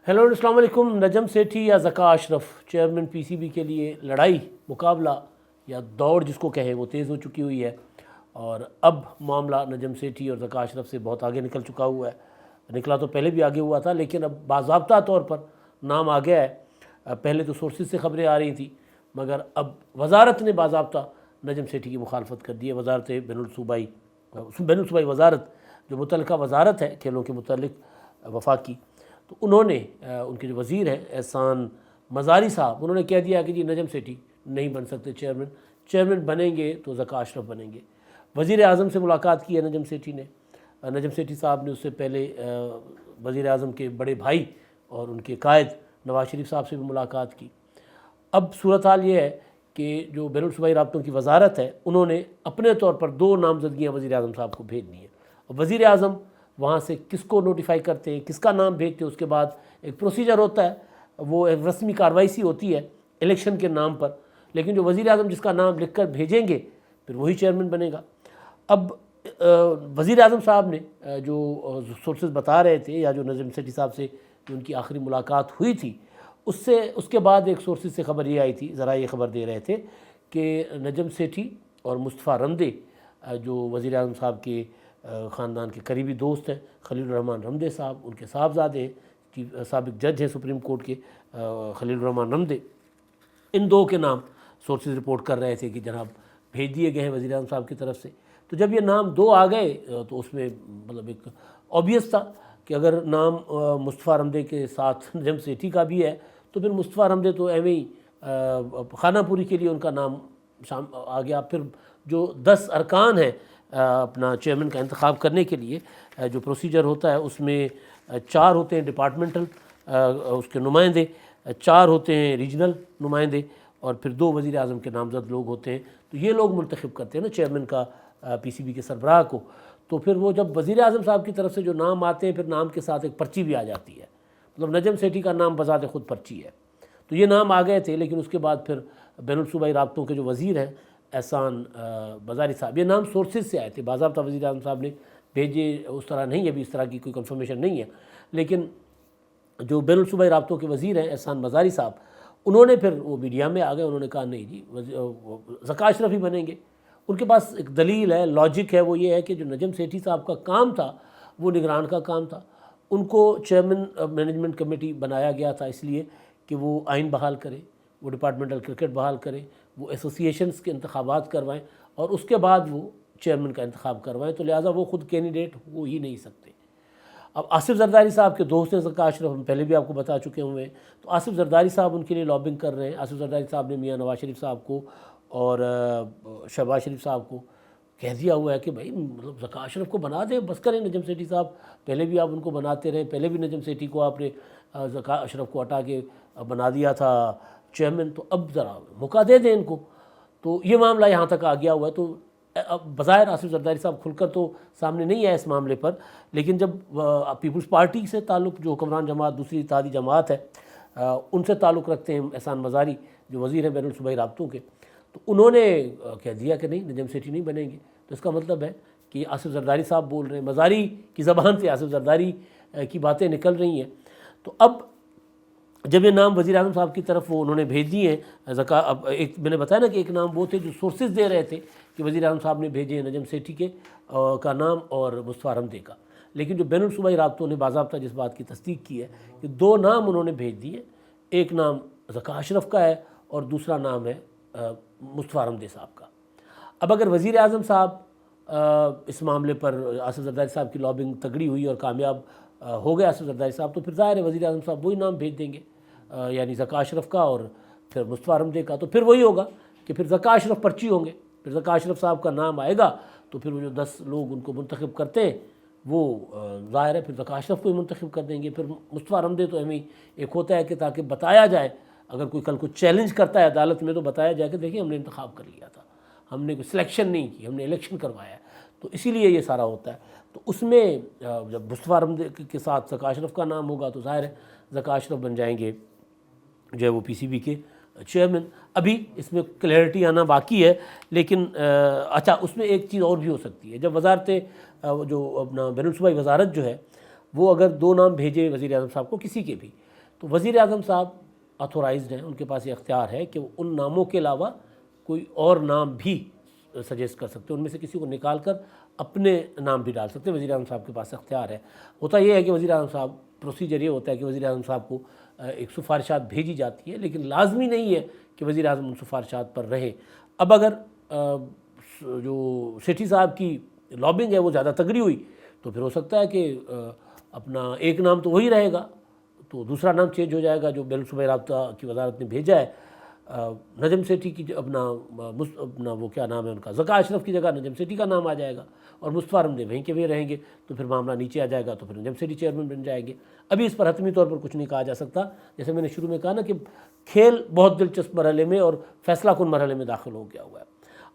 Hello السلام علیکم۔ نجم سیٹھی یا ذکا اشرف چیئرمین پی سی بی کے لیے لڑائی مقابلہ یا دوڑ جس کو کہیں وہ تیز ہو چکی ہوئی ہے، اور اب معاملہ نجم سیٹھی اور ذکا اشرف سے بہت آگے نکل چکا ہوا ہے۔ نکلا تو پہلے بھی آگے ہوا تھا، لیکن اب باضابطہ طور پر نام آ گیا ہے۔ پہلے تو سورسز سے خبریں آ رہی تھیں، مگر اب وزارت نے باضابطہ نجم سیٹھی کی مخالفت کر دی ہے۔ وزارت بین الصوبائی وزارت جو متعلقہ وزارت ہے کھیلوں کے متعلق وفاقی، تو انہوں نے ان کے جو وزیر ہیں احسان مزاری صاحب، انہوں نے کہہ دیا کہ جی نجم سیٹھی نہیں بن سکتے چیئرمین بنیں گے تو ذکا اشرف بنیں گے۔ وزیر اعظم سے ملاقات کی ہے نجم سیٹھی نے۔ نجم سیٹھی صاحب نے اس سے پہلے وزیر اعظم کے بڑے بھائی اور ان کے قائد نواز شریف صاحب سے بھی ملاقات کی۔ اب صورتحال یہ ہے کہ جو بین الصوبائی رابطوں کی وزارت ہے، انہوں نے اپنے طور پر 2 نامزدگیاں وزیر اعظم صاحب کو بھیج دی ہیں، اور وزیر اعظم وہاں سے کس کو نوٹیفائی کرتے ہیں، کس کا نام بھیجتے ہیں، اس کے بعد ایک پروسیجر ہوتا ہے، وہ ایک رسمی کارروائی سی ہوتی ہے الیکشن کے نام پر، لیکن جو وزیر اعظم جس کا نام لکھ کر بھیجیں گے پھر وہی چیئرمین بنے گا۔ اب وزیر اعظم صاحب نے جو سورسز بتا رہے تھے، یا جو نجم سیٹھی صاحب سے جو ان کی آخری ملاقات ہوئی تھی، اس کے بعد ایک سورسز سے خبر یہ آئی تھی، ذرائع یہ خبر دے رہے تھے کہ نجم سیٹھی اور مصطفیٰ رمدے جو وزیر اعظم صاحب کے خاندان کے قریبی دوست ہیں، خلیل الرحمن رمدے صاحب، ان کے صاحبزادے ہیں، سابق جج ہیں سپریم کورٹ کے خلیل الرحمن رمدے، ان 2 کے نام سورسز رپورٹ کر رہے تھے کہ جناب بھیج دیے گئے ہیں وزیر اعظم صاحب کی طرف سے۔ تو جب یہ نام 2 آ گئے تو اس میں مطلب ایک اوبیس تھا کہ اگر نام مصطفیٰ رمدے کے ساتھ نجم سیٹھی کا بھی ہے تو پھر مصطفیٰ رمدے تو ایویں ہی خانہ پوری کے لیے ان کا نام آ گیا۔ پھر جو 10 ارکان ہیں اپنا چیئرمین کا انتخاب کرنے کے لیے جو پروسیجر ہوتا ہے، اس میں 4 ہوتے ہیں ڈپارٹمنٹل اس کے نمائندے، 4 ہوتے ہیں ریجنل نمائندے، اور پھر 2 وزیر اعظم کے نامزد لوگ ہوتے ہیں۔ تو یہ لوگ منتخب کرتے ہیں نا چیئرمین کا پی سی بی کے سربراہ کو۔ تو پھر وہ جب وزیر اعظم صاحب کی طرف سے جو نام آتے ہیں، پھر نام کے ساتھ ایک پرچی بھی آ جاتی ہے، مطلب نجم سیٹھی کا نام بذات خود پرچی ہے۔ تو یہ نام آ گئے تھے، لیکن اس کے بعد پھر بین الصوبائی رابطوں کے جو وزیر ہیں احسان مزاری صاحب، یہ نام سورسز سے آئے تھے، باضابطہ وزیر اعظم صاحب نے بھیجے، اس طرح نہیں ہے، ابھی اس طرح کی کوئی کنفرمیشن نہیں ہے، لیکن جو بین الصوبائی رابطوں کے وزیر ہیں احسان مزاری صاحب، انہوں نے پھر وہ میڈیا میں آ گئے، انہوں نے کہا نہیں جی ذکا اشرف ہی بنیں گے۔ ان کے پاس ایک دلیل ہے، لاجک ہے، وہ یہ ہے کہ جو نجم سیٹھی صاحب کا کام تھا وہ نگران کا کام تھا۔ ان کو چیئرمین مینجمنٹ کمیٹی بنایا گیا تھا اس لیے کہ وہ آئین بحال کرے، وہ ڈپارٹمنٹل کرکٹ بحال کرے، وہ ایسوسیشنز کے انتخابات کروائیں، اور اس کے بعد وہ چیئرمین کا انتخاب کروائیں، تو لہٰذا وہ خود کینڈیڈیٹ ہو ہی نہیں سکتے۔ اب آصف زرداری صاحب کے دوست ہیں ذکا اشرف، ہم پہلے بھی آپ کو بتا چکے ہوئے ہیں، تو آصف زرداری صاحب ان کے لیے لابنگ کر رہے ہیں۔ آصف زرداری صاحب نے میاں نواز شریف صاحب کو اور شہباز شریف صاحب کو کہہ دیا ہوا ہے کہ بھائی مطلب ذکا اشرف کو بنا دیں، بس کریں نجم سیٹھی صاحب، پہلے بھی آپ ان کو بناتے رہے، پہلے بھی نجم سیٹھی کو آپ نے ذکا اشرف کو ہٹا کے بنا دیا تھا چیئرمین، تو اب ذرا موقع دے دیں ان کو۔ تو یہ معاملہ یہاں تک آ گیا ہوا ہے۔ تو بظاہر آصف زرداری صاحب کھل کر تو سامنے نہیں آئے اس معاملے پر، لیکن جب پیپلز پارٹی سے تعلق جو حکمران جماعت دوسری اتحادی جماعت ہے ان سے تعلق رکھتے ہیں احسان مزاری جو وزیر ہیں بین الصوبائی رابطوں کے، تو انہوں نے کہہ دیا کہ نہیں نجم سیٹھی نہیں بنیں گے۔ تو اس کا مطلب ہے کہ آصف زرداری صاحب بول رہے ہیں، مزاری کی زبان سے آصف زرداری کی باتیں نکل رہی ہیں۔ تو اب جب یہ نام وزیر اعظم صاحب کی طرف وہ انہوں نے بھیج دیے ہیں ذکا، اب ایک میں نے بتایا نا کہ ایک نام وہ تھے جو سورسز دے رہے تھے کہ وزیر اعظم صاحب نے بھیجے ہیں نجم سیٹھی کے کا نام اور مصطفیٰ رمدے کا، لیکن جو بین الصوبائی رابطوں نے باضابطہ جس بات کی تصدیق کی ہے کہ 2 نام انہوں نے بھیج دیے، ایک نام ذکا اشرف کا ہے اور دوسرا نام ہے مصطفیٰ رمدے صاحب کا۔ اب اگر وزیر اعظم صاحب اس معاملے پر آصف زرداری صاحب کی لابنگ تگڑی ہوئی اور کامیاب ہو گئے آصف زرداری صاحب، تو پھر ظاہر ہے وزیر اعظم صاحب وہی نام بھیج دیں گے، یعنی ذکا اشرف کا اور پھر مصطفیٰ رمدے کا۔ تو پھر وہی ہوگا کہ پھر ذکا اشرف پرچی ہوں گے، پھر ذکا اشرف صاحب کا نام آئے گا، تو پھر وہ جو 10 لوگ ان کو منتخب کرتے ہیں وہ ظاہر ہے پھر ذکا اشرف کو ہی منتخب کر دیں گے۔ پھر مصطفیٰ رمدے تو ایک ہوتا ہے کہ تاکہ بتایا جائے، اگر کوئی کل کو چیلنج کرتا ہے عدالت میں تو بتایا جائے کہ دیکھیں ہم نے انتخاب کر لیا تھا، ہم نے کوئی سلیکشن نہیں کی، ہم نے الیکشن کروایا ہے، تو اسی لیے یہ سارا ہوتا ہے۔ تو اس میں جب مصطفیٰ رمدے کے ساتھ ذکا اشرف کا نام ہوگا تو ظاہر ہے ذکا اشرف بن جائیں گے جو ہے وہ پی سی بی کے چیئرمین۔ ابھی اس میں کلیئرٹی آنا باقی ہے، لیکن اچھا اس میں ایک چیز اور بھی ہو سکتی ہے، جب وزارت جو اپنا بین الصوبائی وزارت جو ہے وہ اگر 2 نام بھیجے وزیر اعظم صاحب کو کسی کے بھی، تو وزیر اعظم صاحب آتھورائزڈ ہیں، ان کے پاس یہ اختیار ہے کہ وہ ان ناموں کے علاوہ کوئی اور نام بھی سجیسٹ کر سکتے ہیں، ان میں سے کسی کو نکال کر اپنے نام بھی ڈال سکتے ہیں، وزیر اعظم صاحب کے پاس اختیار ہے۔ ہوتا یہ ہے کہ وزیر اعظم صاحب، پروسیجر یہ ہوتا ہے کہ وزیر اعظم صاحب کو ایک سفارشات بھیجی جاتی ہے، لیکن لازمی نہیں ہے کہ وزیر اعظم ان سفارشات پر رہیں۔ اب اگر جو سیٹھی صاحب کی لابنگ ہے وہ زیادہ تگڑی ہوئی تو پھر ہو سکتا ہے کہ اپنا ایک نام تو وہی رہے گا، تو دوسرا نام چینج ہو جائے گا جو بین الصوبائی رابطہ کی وزارت نے بھیجا ہے۔ نجم سیٹھی کی اپنا وہ کیا نام ہے ان کا، ذکا اشرف کی جگہ نجم سیٹھی کا نام آ جائے گا، اور مصطفیٰ رمدے وہیں کے وہیں رہیں گے، تو پھر معاملہ نیچے آ جائے گا، تو پھر نجم سیٹھی چیئرمین بن جائیں گے۔ ابھی اس پر حتمی طور پر کچھ نہیں کہا جا سکتا، جیسے میں نے شروع میں کہا نا کہ کھیل بہت دلچسپ مرحلے میں اور فیصلہ کن مرحلے میں داخل ہو گیا ہوا ہے۔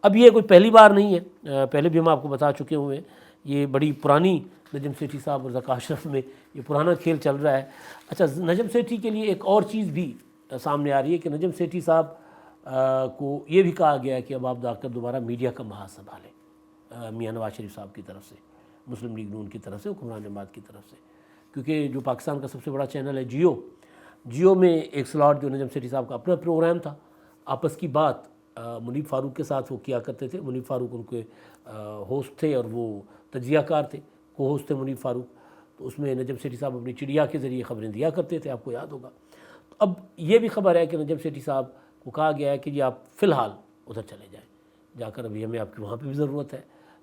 اب یہ کوئی پہلی بار نہیں ہے، پہلے بھی ہم آپ کو بتا چکے ہوئے ہیں، یہ بڑی پرانی نجم سیٹھی صاحب اور ذکا اشرف میں یہ پرانا کھیل چل رہا ہے۔ اچھا، نجم سیٹھی کے لیے ایک اور چیز بھی سامنے آ رہی ہے کہ نجم سیٹھی صاحب کو یہ بھی کہا گیا ہے کہ اب آپ جا کر دوبارہ میڈیا کا محاذ سنبھالیں، میاں نواز شریف صاحب کی طرف سے، مسلم لیگ نون کی طرف سے، حکمران جماعت کی طرف سے، کیونکہ جو پاکستان کا سب سے بڑا چینل ہے جیو میں ایک سلاٹ جو نجم سیٹھی صاحب کا اپنا پروگرام تھا، آپس کی بات منیب فاروق کے ساتھ وہ کیا کرتے تھے۔ منیب فاروق ان کے ہوسٹ تھے اور وہ تجزیہ کار تھے، کو ہوسٹ تھے منیب فاروق، تو اس میں نجم سیٹھی صاحب اپنی چڑیا کے ذریعے خبریں دیا کرتے تھے، آپ کو یاد ہوگا۔ تو اب یہ بھی خبر ہے کہ نجم سیٹھی صاحب کو کہا گیا ہے کہ جی آپ فی الحال ادھر چلے جائیں، جا کر ابھی ہمیں آپ کی وہاں پہ بھی ضرورت ہے،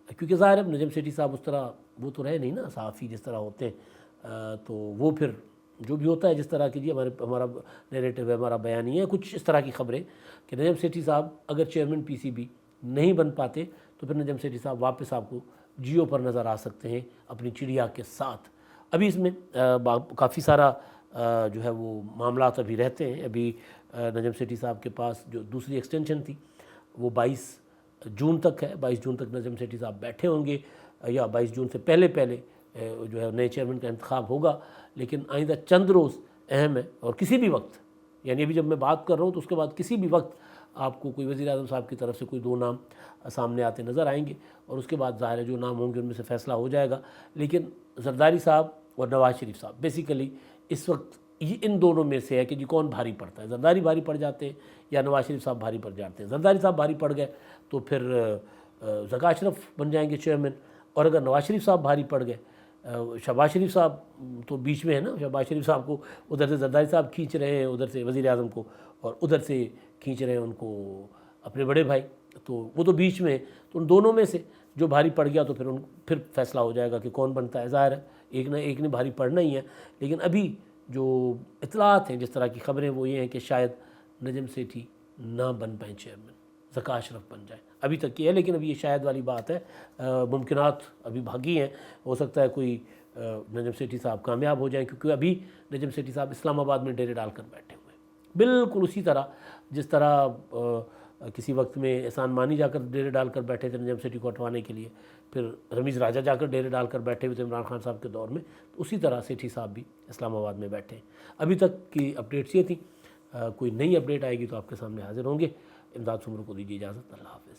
کیونکہ ظاہر ہے نجم سیٹھی صاحب اس طرح وہ تو رہے نہیں نا صحافی جس طرح ہوتے ہیں، تو وہ پھر جو بھی ہوتا ہے جس طرح کی جی ہمارا نیریٹو ہے، ہمارا بیانیہ ہے، کچھ اس طرح کی خبریں کہ نجم سیٹھی صاحب اگر چیئرمین پی سی بی نہیں بن پاتے تو پھر نجم سیٹھی صاحب واپس آپ کو جیو پر نظر آ سکتے ہیں اپنی چڑیا کے ساتھ۔ ابھی اس میں کافی سارا جو ہے وہ معاملات ابھی رہتے ہیں۔ ابھی نجم سیٹھی صاحب کے پاس جو دوسری ایکسٹینشن تھی وہ 22 جون تک ہے، 22 جون تک نجم سیٹھی صاحب بیٹھے ہوں گے، یا 22 جون سے پہلے جو ہے نئے چیئرمین کا انتخاب ہوگا، لیکن آئندہ چند روز اہم ہے، اور کسی بھی وقت، یعنی ابھی جب میں بات کر رہا ہوں تو اس کے بعد کسی بھی وقت آپ کو کوئی وزیر اعظم صاحب کی طرف سے کوئی 2 نام سامنے آتے نظر آئیں گے، اور اس کے بعد ظاہر ہے جو نام ہوں گے ان میں سے فیصلہ ہو جائے گا۔ لیکن زرداری صاحب اور نواز شریف صاحب بیسیکلی اس وقت ان دونوں میں سے ہے کہ جی کون بھاری پڑتا ہے، زرداری بھاری پڑ جاتے ہیں یا نواز شریف صاحب بھاری پڑ جاتے ہیں۔ زرداری صاحب بھاری پڑ گئے تو پھر ذکا اشرف بن جائیں گے چیئرمین، اور اگر نواز شریف صاحب بھاری پڑ گئے، شہباز شریف صاحب تو بیچ میں ہے نا، شہباز شریف صاحب کو ادھر سے زرداری صاحب کھینچ رہے ہیں، ادھر سے وزیر اعظم کو، اور ادھر سے کھینچ رہے ہیں ان کو اپنے بڑے بھائی، تو وہ تو بیچ میں ہے، تو ان دونوں میں سے جو بھاری پڑ گیا تو پھر فیصلہ ہو جائے گا کہ کون بنتا ہے۔ ظاہر ہے ایک نہ ایک نے بھاری پڑنا ہی ہے، لیکن ابھی جو اطلاعات ہیں، جس طرح کی خبریں، وہ یہ ہیں کہ شاید نجم سیٹھی نہ بن پائیں چیئرمین، ذکا اشرف بن جائیں، ابھی تک یہ ہے، لیکن ابھی یہ شاید والی بات ہے، ممکنات ابھی بھاگی ہیں، ہو سکتا ہے کوئی نجم سیٹھی صاحب کامیاب ہو جائیں، کیونکہ ابھی نجم سیٹھی صاحب اسلام آباد میں ڈیرے ڈال کر بیٹھے ہوئے ہیں، بالکل اسی طرح جس طرح کسی وقت میں احسان مانی جا کر ڈیرے ڈال کر بیٹھے تھے نجم سیٹھی کو ہٹوانے کے لیے، پھر رمیز راجہ جا کر ڈیرے ڈال کر بیٹھے ہوئے تھے عمران خان صاحب کے دور میں، تو اسی طرح سیٹھی صاحب بھی اسلام آباد میں بیٹھے ہیں۔ ابھی تک کی اپڈیٹس یہ تھیں، کوئی نئی اپڈیٹ آئے گی تو آپ کے سامنے حاضر ہوں گے۔ امداد سمرو کو دیجیے اجازت، اللہ حافظ۔